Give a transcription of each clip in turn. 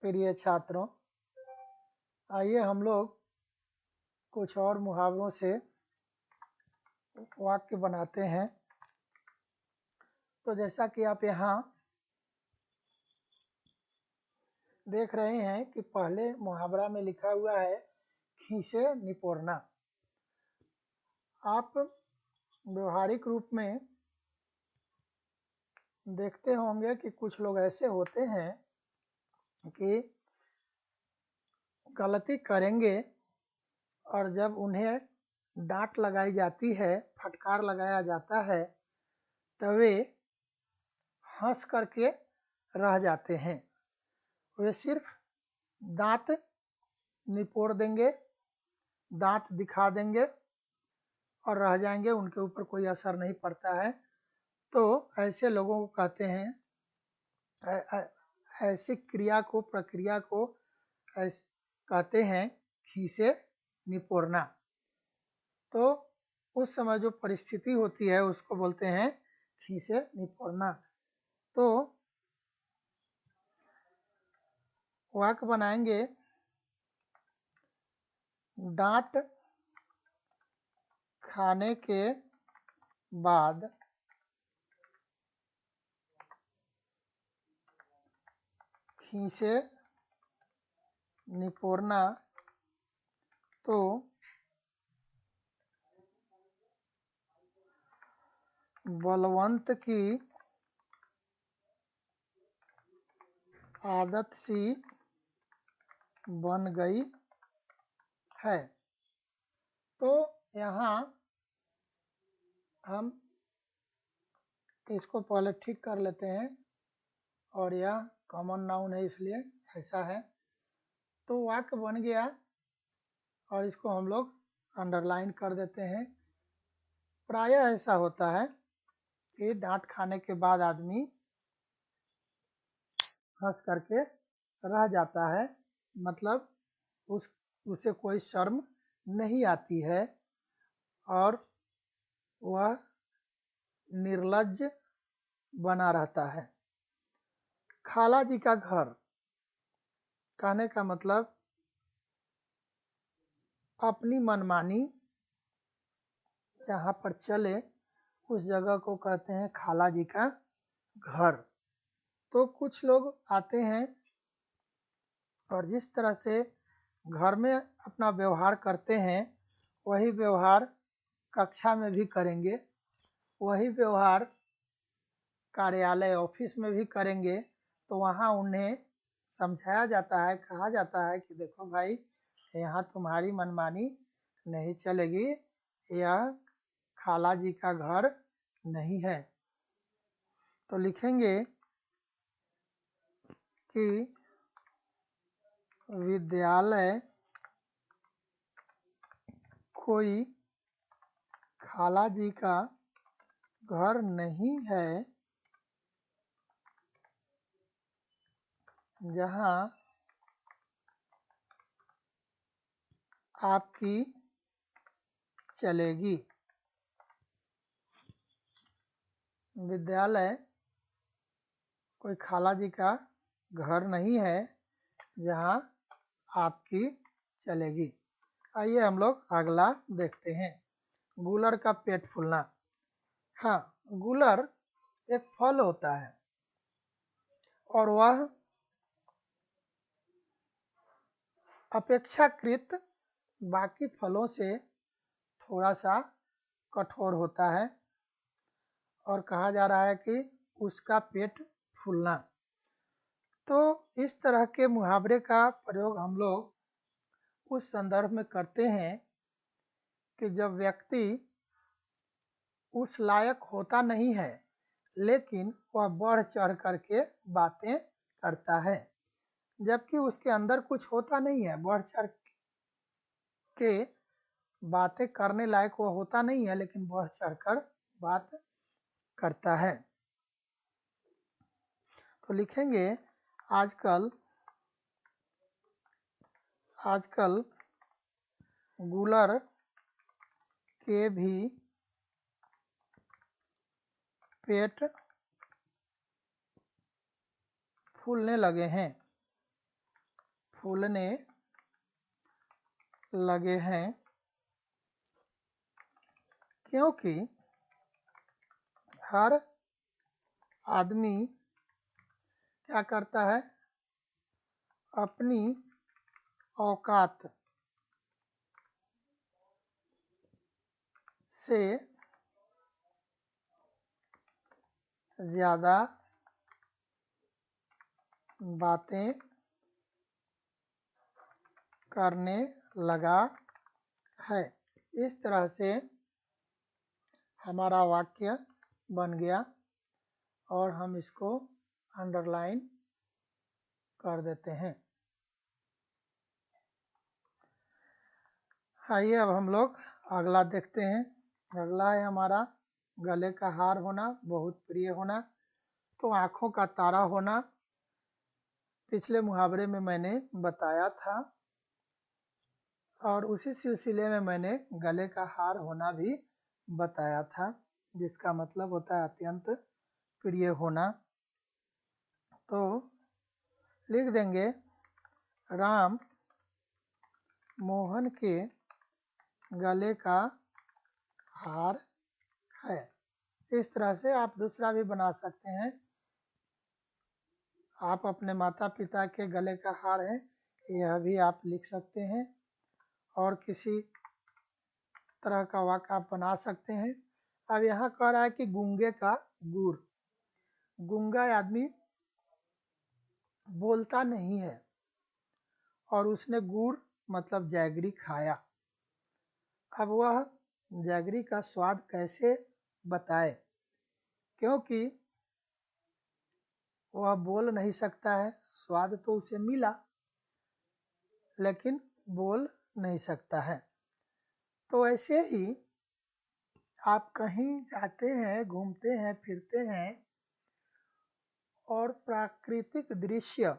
प्रिय छात्रों, आइए हम लोग कुछ और मुहावरों से वाक्य बनाते हैं। तो जैसा कि आप यहाँ देख रहे हैं कि पहले मुहावरा में लिखा हुआ है खीसे निपोरना। आप व्यवहारिक रूप में देखते होंगे कि कुछ लोग ऐसे होते हैं कि गलती करेंगे और जब उन्हें डांट लगाई जाती है, फटकार लगाया जाता है, तब वे हंस करके रह जाते हैं। वे सिर्फ दांत निपोड़ देंगे, दांत दिखा देंगे और रह जाएंगे, उनके ऊपर कोई असर नहीं पड़ता है। तो ऐसे लोगों को कहते हैं, ऐसी क्रिया को, प्रक्रिया को कहते हैं खीसे निपोरना। तो उस समय जो परिस्थिति होती है उसको बोलते हैं खीसे निपोरना। तो वाक्य बनाएंगे, डांट खाने के बाद खीसे निपोरना। तो बलवंत की आदत सी बन गई है। तो यहाँ हम इसको पहले ठीक कर लेते हैं, और यह कॉमन नाउन है इसलिए ऐसा है। तो वाक्य बन गया और इसको हम लोग अंडरलाइन कर देते हैं। प्रायः ऐसा होता है कि डांट खाने के बाद आदमी हंस करके रह जाता है, मतलब उसे कोई शर्म नहीं आती है और वह निर्लज्ज बना रहता है। खाला जी का घर कहने का मतलब अपनी मनमानी जहाँ पर चले उस जगह को कहते हैं खाला जी का घर। तो कुछ लोग आते हैं और जिस तरह से घर में अपना व्यवहार करते हैं वही व्यवहार कक्षा में भी करेंगे, वही व्यवहार कार्यालय ऑफिस में भी करेंगे। तो वहाँ उन्हें समझाया जाता है, कहा जाता है कि देखो भाई, यहाँ तुम्हारी मनमानी नहीं चलेगी, यह खाला जी का घर नहीं है। तो लिखेंगे कि विद्यालय कोई खाला जी का घर नहीं है जहाँ आपकी चलेगी। विद्यालय कोई खाला जी का घर नहीं है जहाँ आपकी चलेगी। आइए हम लोग अगला देखते हैं, गूलर का पेट फूलना। हाँ, गूलर एक फल होता है और वह अपेक्षाकृत बाकी फलों से थोड़ा सा कठोर होता है और कहा जा रहा है कि उसका पेट फूलना। तो इस तरह के मुहावरे का प्रयोग हम लोग उस संदर्भ में करते हैं कि जब व्यक्ति उस लायक होता नहीं है लेकिन वह बढ़ चढ़ करके बातें करता है, जबकि उसके अंदर कुछ होता नहीं है, बढ़ चढ़ के बातें करने लायक वह होता नहीं है लेकिन बढ़ चढ़ कर बात करता है। तो लिखेंगे आजकल गूलर के भी पेट फूलने लगे हैं। फूलने लगे हैं, क्योंकि हर आदमी क्या करता है, अपनी औकात से ज़्यादा बातें करने लगा है। इस तरह से हमारा वाक्य बन गया और हम इसको अंडरलाइन कर देते हैं। आइए अब हम लोग अगला देखते हैं। अगला है हमारा गले का हार होना, बहुत प्रिय होना। तो आँखों का तारा होना पिछले मुहावरे में मैंने बताया था, और उसी सिलसिले में मैंने गले का हार होना भी बताया था, जिसका मतलब होता है अत्यंत प्रिय होना। तो लिख देंगे, राम मोहन के गले का हार है। इस तरह से आप दूसरा भी बना सकते हैं। आप अपने माता पिता के गले का हार है, यह भी आप लिख सकते हैं, और किसी तरह का वाक्य आप बना सकते हैं। अब यहाँ कह रहा है कि गूंगे का गुर। गूंगा आदमी बोलता नहीं है और उसने गुड़ मतलब जैगरी खाया। अब वह जैगरी का स्वाद कैसे बताए, क्योंकि वह बोल नहीं सकता है। स्वाद तो उसे मिला लेकिन बोल नहीं सकता है। तो ऐसे ही आप कहीं जाते हैं, घूमते हैं, फिरते हैं और प्राकृतिक दृश्य,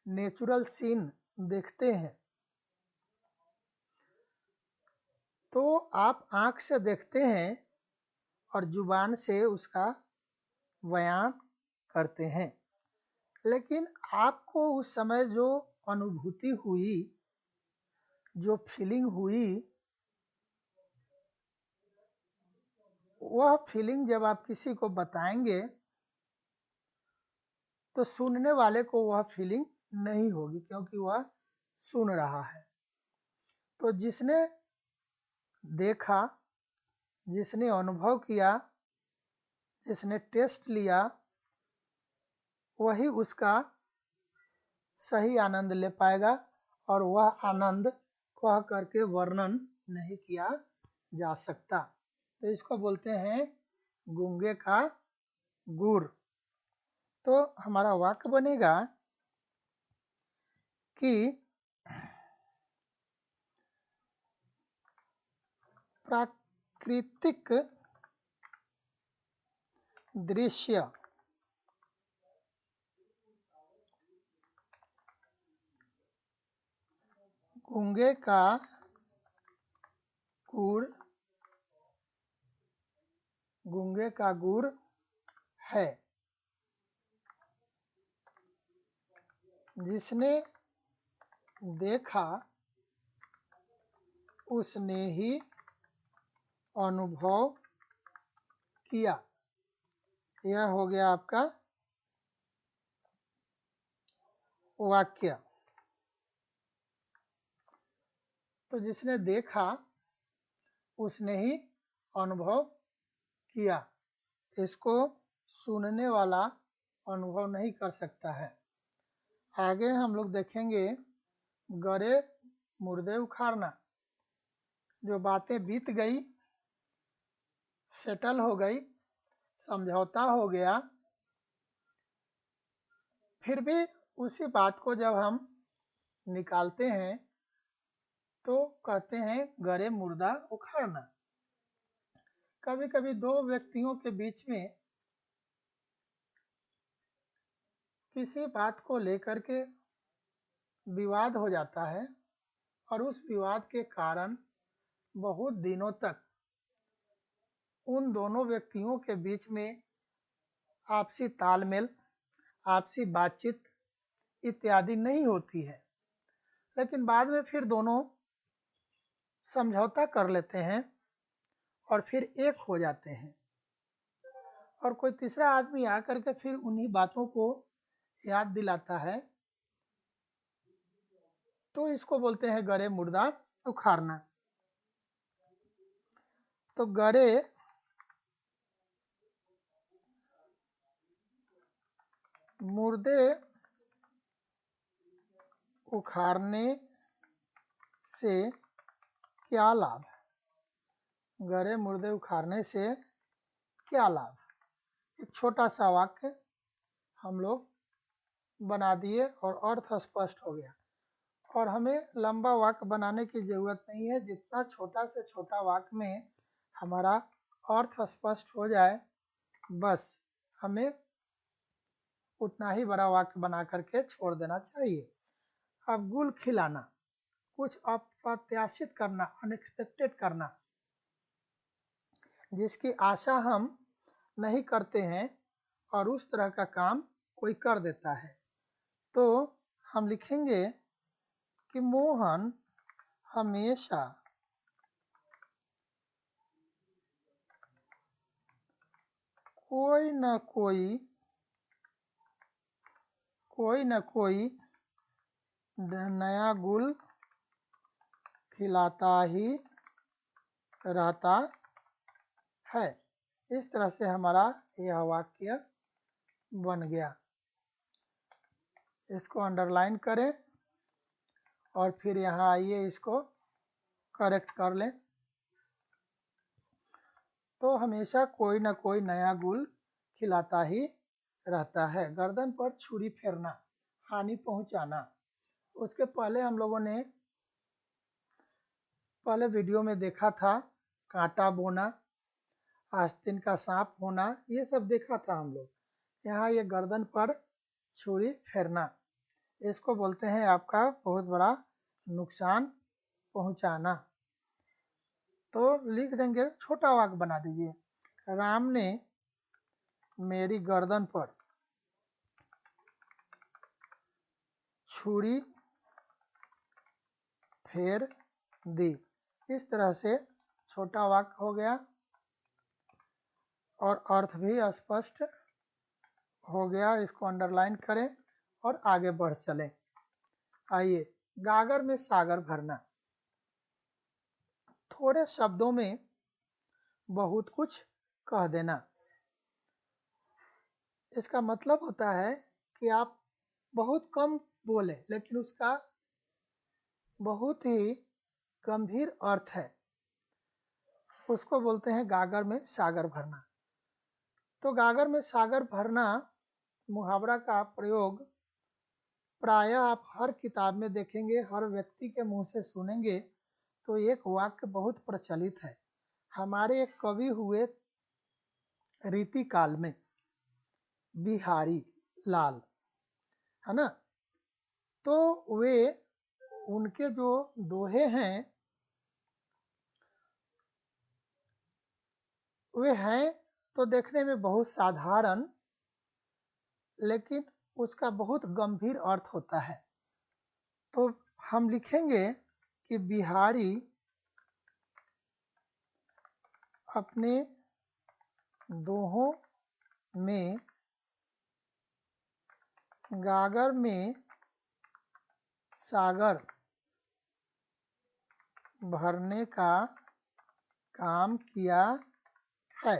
नेचुरल सीन देखते हैं, तो आप आँख से देखते हैं और जुबान से उसका बयान करते हैं, लेकिन आपको उस समय जो अनुभूति हुई, जो फीलिंग हुई, वह फीलिंग जब आप किसी को बताएंगे तो सुनने वाले को वह फीलिंग नहीं होगी, क्योंकि वह सुन रहा है। तो जिसने देखा, जिसने अनुभव किया, जिसने टेस्ट लिया, वही उसका सही आनंद ले पाएगा, और वह आनंद कह करके वर्णन नहीं किया जा सकता। तो इसको बोलते हैं गूंगे का गुर। तो हमारा वाक्य बनेगा कि प्राकृतिक दृश्य गूंगे का गुड़, गूंगे का गुड़ है। जिसने देखा उसने ही अनुभव किया। यह हो गया आपका वाक्य। तो जिसने देखा उसने ही अनुभव किया, इसको सुनने वाला अनुभव नहीं कर सकता है। आगे हम लोग देखेंगे गरे मुर्दे उखाड़ना। जो बातें बीत गई, सेटल हो गई, समझौता हो गया, फिर भी उसी बात को जब हम निकालते हैं तो कहते हैं गरे मुर्दा उखाड़ना। कभी कभी दो व्यक्तियों के बीच में किसी बात को लेकर के विवाद हो जाता है, और उस विवाद के कारण बहुत दिनों तक उन दोनों व्यक्तियों के बीच में आपसी तालमेल, आपसी बातचीत इत्यादि नहीं होती है, लेकिन बाद में फिर दोनों समझौता कर लेते हैं और फिर एक हो जाते हैं, और कोई तीसरा आदमी आकर के फिर उन्हीं बातों को याद दिलाता है, तो इसको बोलते हैं गड़े मुर्दा उखाड़ना। तो गड़े मुर्दे उखाड़ने से क्या लाभ? गड़े मुर्दे उखाड़ने से क्या लाभ? एक छोटा सा वाक्य हम लोग बना दिए और अर्थ स्पष्ट हो गया। और हमें लंबा वाक्य बनाने की जरूरत नहीं है, जितना छोटा से छोटा वाक्य में हमारा अर्थ स्पष्ट हो जाए, बस हमें उतना ही बड़ा वाक्य बना करके छोड़ देना चाहिए। अब गुल खिलाना, कुछ अप्रत्याशित करना, अनएक्सपेक्टेड करना, जिसकी आशा हम नहीं करते हैं और उस तरह का काम कोई कर देता है। तो हम लिखेंगे कि मोहन हमेशा कोई न कोई नया गुल खिलाता ही रहता है। इस तरह से हमारा यह वाक्य बन गया। इसको अंडरलाइन करें और फिर यहाँ आइए इसको करेक्ट कर लें। तो हमेशा कोई न कोई नया गुल खिलाता ही रहता है। गर्दन पर छुरी फेरना, हानि पहुंचाना। उसके पहले हम लोगों ने पहले वीडियो में देखा था कांटा बोना, आस्तीन का सांप होना, ये सब देखा था हम लोग। यहाँ ये गर्दन पर छुरी फेरना, इसको बोलते हैं आपका बहुत बड़ा नुकसान पहुंचाना। तो लिख देंगे, छोटा वाक्य बना दीजिए, राम ने मेरी गर्दन पर छुरी फेर दी। इस तरह से छोटा वाक्य हो गया और अर्थ भी स्पष्ट हो गया। इसको अंडरलाइन करें और आगे बढ़ चलें। आइए, गागर में सागर भरना। थोड़े शब्दों में बहुत कुछ कह देना। इसका मतलब होता है कि आप बहुत कम बोले लेकिन उसका बहुत ही गंभीर अर्थ है, उसको बोलते हैं गागर में सागर भरना। तो गागर में सागर भरना मुहावरा का प्रयोग प्रायः आप हर किताब में देखेंगे, हर व्यक्ति के मुंह से सुनेंगे। तो एक वाक्य बहुत प्रचलित है। हमारे एक कवि हुए रीति काल में, बिहारी लाल, है ना। तो वे, उनके जो दोहे हैं वे हैं तो देखने में बहुत साधारण, लेकिन उसका बहुत गंभीर अर्थ होता है। तो हम लिखेंगे कि बिहारी अपने दोहों में गागर में सागर भरने का काम किया है।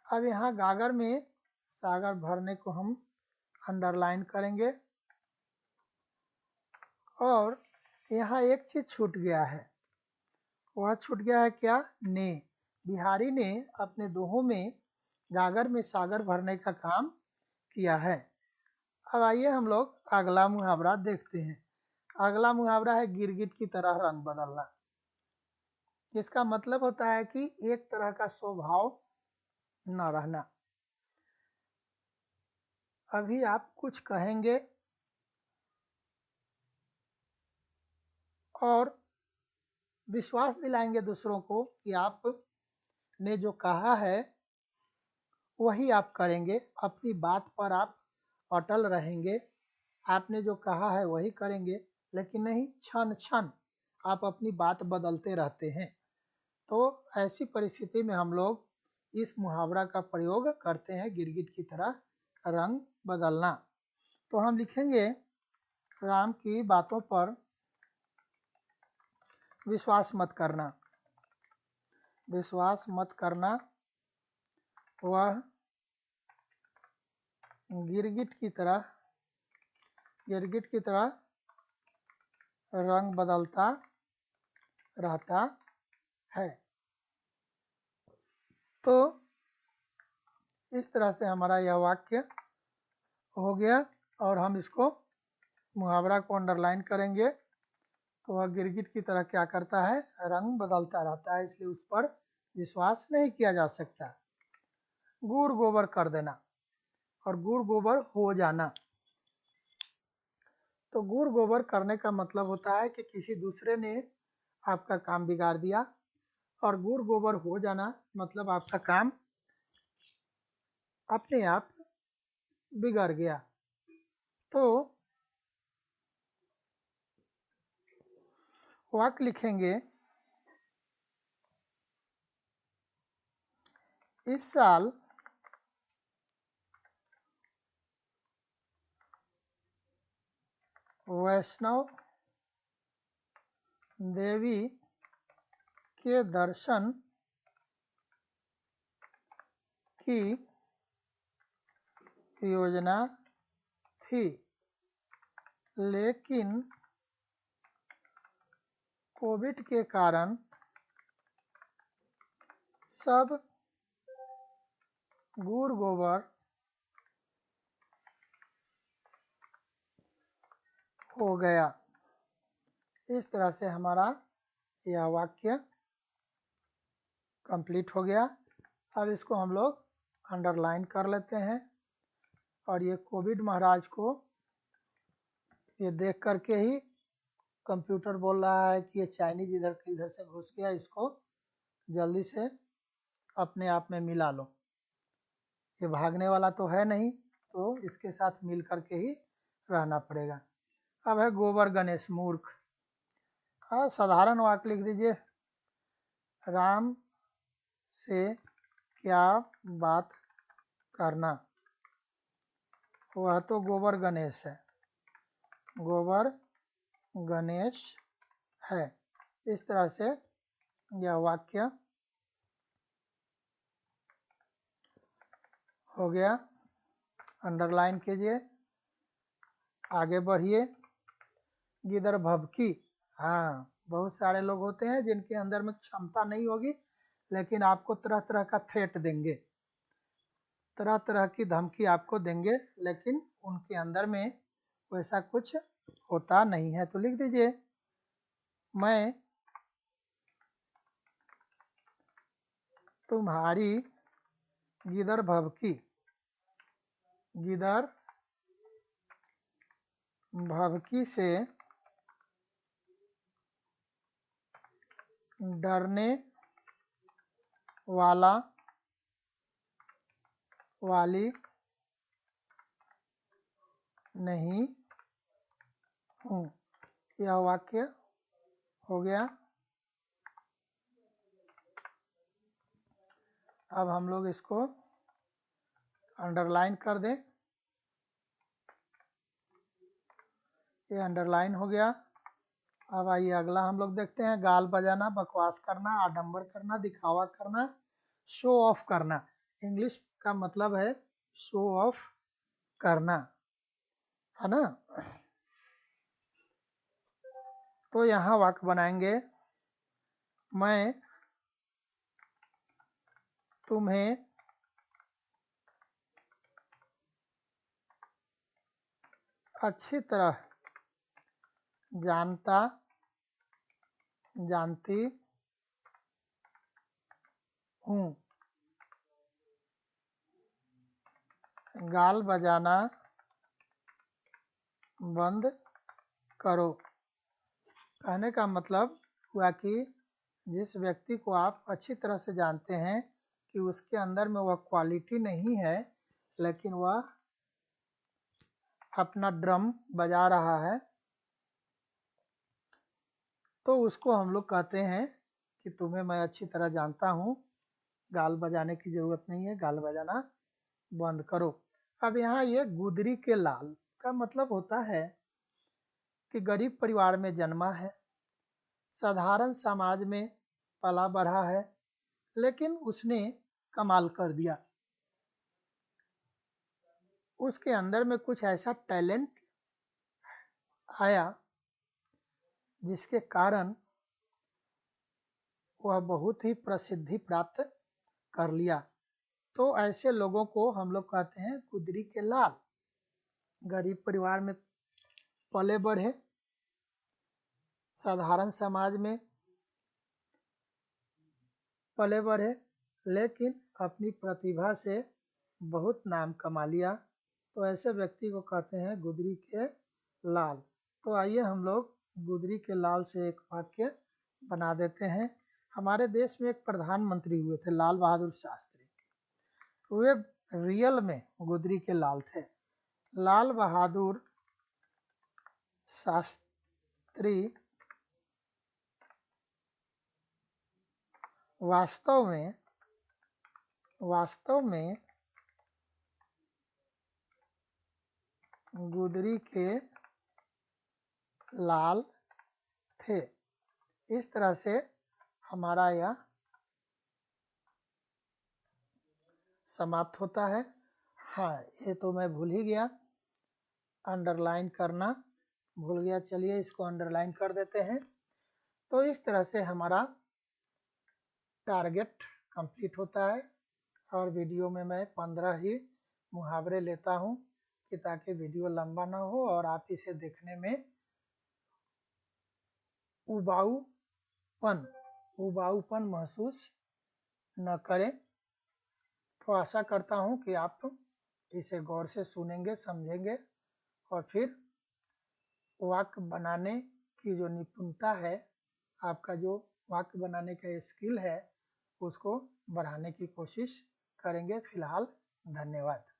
अब यहाँ गागर में सागर भरने को हम अंडरलाइन करेंगे और यहाँ एक चीज छूट गया है। वह छूट गया है क्या? ने। बिहारी ने अपने दोहों में गागर में सागर भरने का काम किया है। अब आइए हम लोग अगला मुहावरा देखते हैं। अगला मुहावरा है गिरगिट की तरह रंग बदलना। इसका मतलब होता है कि एक तरह का स्वभाव न रहना। अभी आप कुछ कहेंगे और विश्वास दिलाएंगे दूसरों को कि आप ने जो कहा है वही आप करेंगे, अपनी बात पर आप अटल रहेंगे। आपने जो कहा है वही करेंगे, लेकिन नहीं, क्षण क्षण आप अपनी बात बदलते रहते हैं। तो ऐसी परिस्थिति में हम लोग इस मुहावरा का प्रयोग करते हैं, गिरगिट की तरह रंग बदलना। तो हम लिखेंगे, राम की बातों पर विश्वास मत करना। विश्वास मत करना, वह गिरगिट की तरह रंग बदलता रहता है। तो इस तरह से हमारा यह वाक्य हो गया, और हम इसको मुहावरा को अंडरलाइन करेंगे। तो वह गिरगिट की तरह क्या करता है, रंग बदलता रहता है, इसलिए उस पर विश्वास नहीं किया जा सकता। गुड़ गोबर कर देना और गुड़ गोबर हो जाना। तो गुड़ गोबर करने का मतलब होता है कि किसी दूसरे ने आपका काम बिगाड़ दिया, और गुड़ गोबर हो जाना मतलब आपका काम अपने आप बिगड़ गया। तो वाक्य लिखेंगे, इस साल वैष्णव देवी के दर्शन की योजना थी, लेकिन कोविड के कारण सब गुड़ गोबर हो गया। इस तरह से हमारा यह वाक्य कंप्लीट हो गया। अब इसको हम लोग अंडरलाइन कर लेते हैं, और ये कोविड महाराज को ये देख करके ही कंप्यूटर बोल रहा है कि ये चाइनीज इधर से घुस गया, इसको जल्दी से अपने आप में मिला लो। ये भागने वाला तो है नहीं, तो इसके साथ मिल करके ही रहना पड़ेगा। अब है गोबर गणेश मूर्ख। साधारण वाक्य लिख दीजिए, राम से क्या बात करना, वह तो गोबर गणेश है। गोबर गणेश है। इस तरह से यह वाक्य हो गया। अंडरलाइन कीजिए, आगे बढ़िए। गिदर भभकी, हाँ, बहुत सारे लोग होते हैं जिनके अंदर में क्षमता नहीं होगी, लेकिन आपको तरह तरह का थ्रेट देंगे, तरह तरह की धमकी आपको देंगे, लेकिन उनके अंदर में वैसा कुछ होता नहीं है। तो लिख दीजिए, मैं तुम्हारी गिदर भभकी से डरने वाली नहीं हूँ। यह वाक्य हो गया। अब हम लोग इसको अंडरलाइन कर दें। ये अंडरलाइन हो गया। अब आइए अगला हम लोग देखते हैं, गाल बजाना, बकवास करना, आडंबर करना, दिखावा करना, शो ऑफ करना। इंग्लिश का मतलब है शो ऑफ करना, है ना। तो यहाँ वाक्य बनाएंगे, मैं तुम्हें अच्छी तरह जानती हूँ। गाल बजाना बंद करो। कहने का मतलब हुआ कि जिस व्यक्ति को आप अच्छी तरह से जानते हैं कि उसके अंदर में वह क्वालिटी नहीं है, लेकिन वह अपना ड्रम बजा रहा है तो उसको हम लोग कहते हैं कि तुम्हें मैं अच्छी तरह जानता हूँ, गाल बजाने की जरूरत नहीं है, गाल बजाना बंद करो। अब यहाँ ये गुदरी के लाल का मतलब होता है कि गरीब परिवार में जन्मा है, साधारण समाज में पला बढ़ा है, लेकिन उसने कमाल कर दिया। उसके अंदर में कुछ ऐसा टैलेंट आया जिसके कारण वह बहुत ही प्रसिद्धि प्राप्त कर लिया। तो ऐसे लोगों को हम लोग कहते हैं गुदरी के लाल। गरीब परिवार में पले बढ़े, साधारण समाज में पले बढ़े, लेकिन अपनी प्रतिभा से बहुत नाम कमा लिया, तो ऐसे व्यक्ति को कहते हैं गुदरी के लाल। तो आइए हम लोग गुदरी के लाल से एक वाक्य बना देते हैं। हमारे देश में एक प्रधानमंत्री हुए थे, लाल बहादुर शास्त्री। वे रियल में गुदरी के लाल थे। लाल बहादुर शास्त्री वास्तव में गुदरी के लाल थे। इस तरह से हमारा यह समाप्त होता है। हाँ, ये तो मैं भूल ही गया, अंडरलाइन करना भूल गया। चलिए इसको अंडरलाइन कर देते हैं। तो इस तरह से हमारा टारगेट कंप्लीट होता है। और वीडियो में मैं 15 ही मुहावरे लेता हूँ कि ताकि वीडियो लंबा ना हो और आप इसे देखने में उबाऊपन महसूस न करें। तो आशा करता हूँ कि आप इसे गौर से सुनेंगे, समझेंगे और फिर वाक्य बनाने की जो निपुणता है, आपका जो वाक्य बनाने का स्किल है, उसको बढ़ाने की कोशिश करेंगे। फिलहाल धन्यवाद।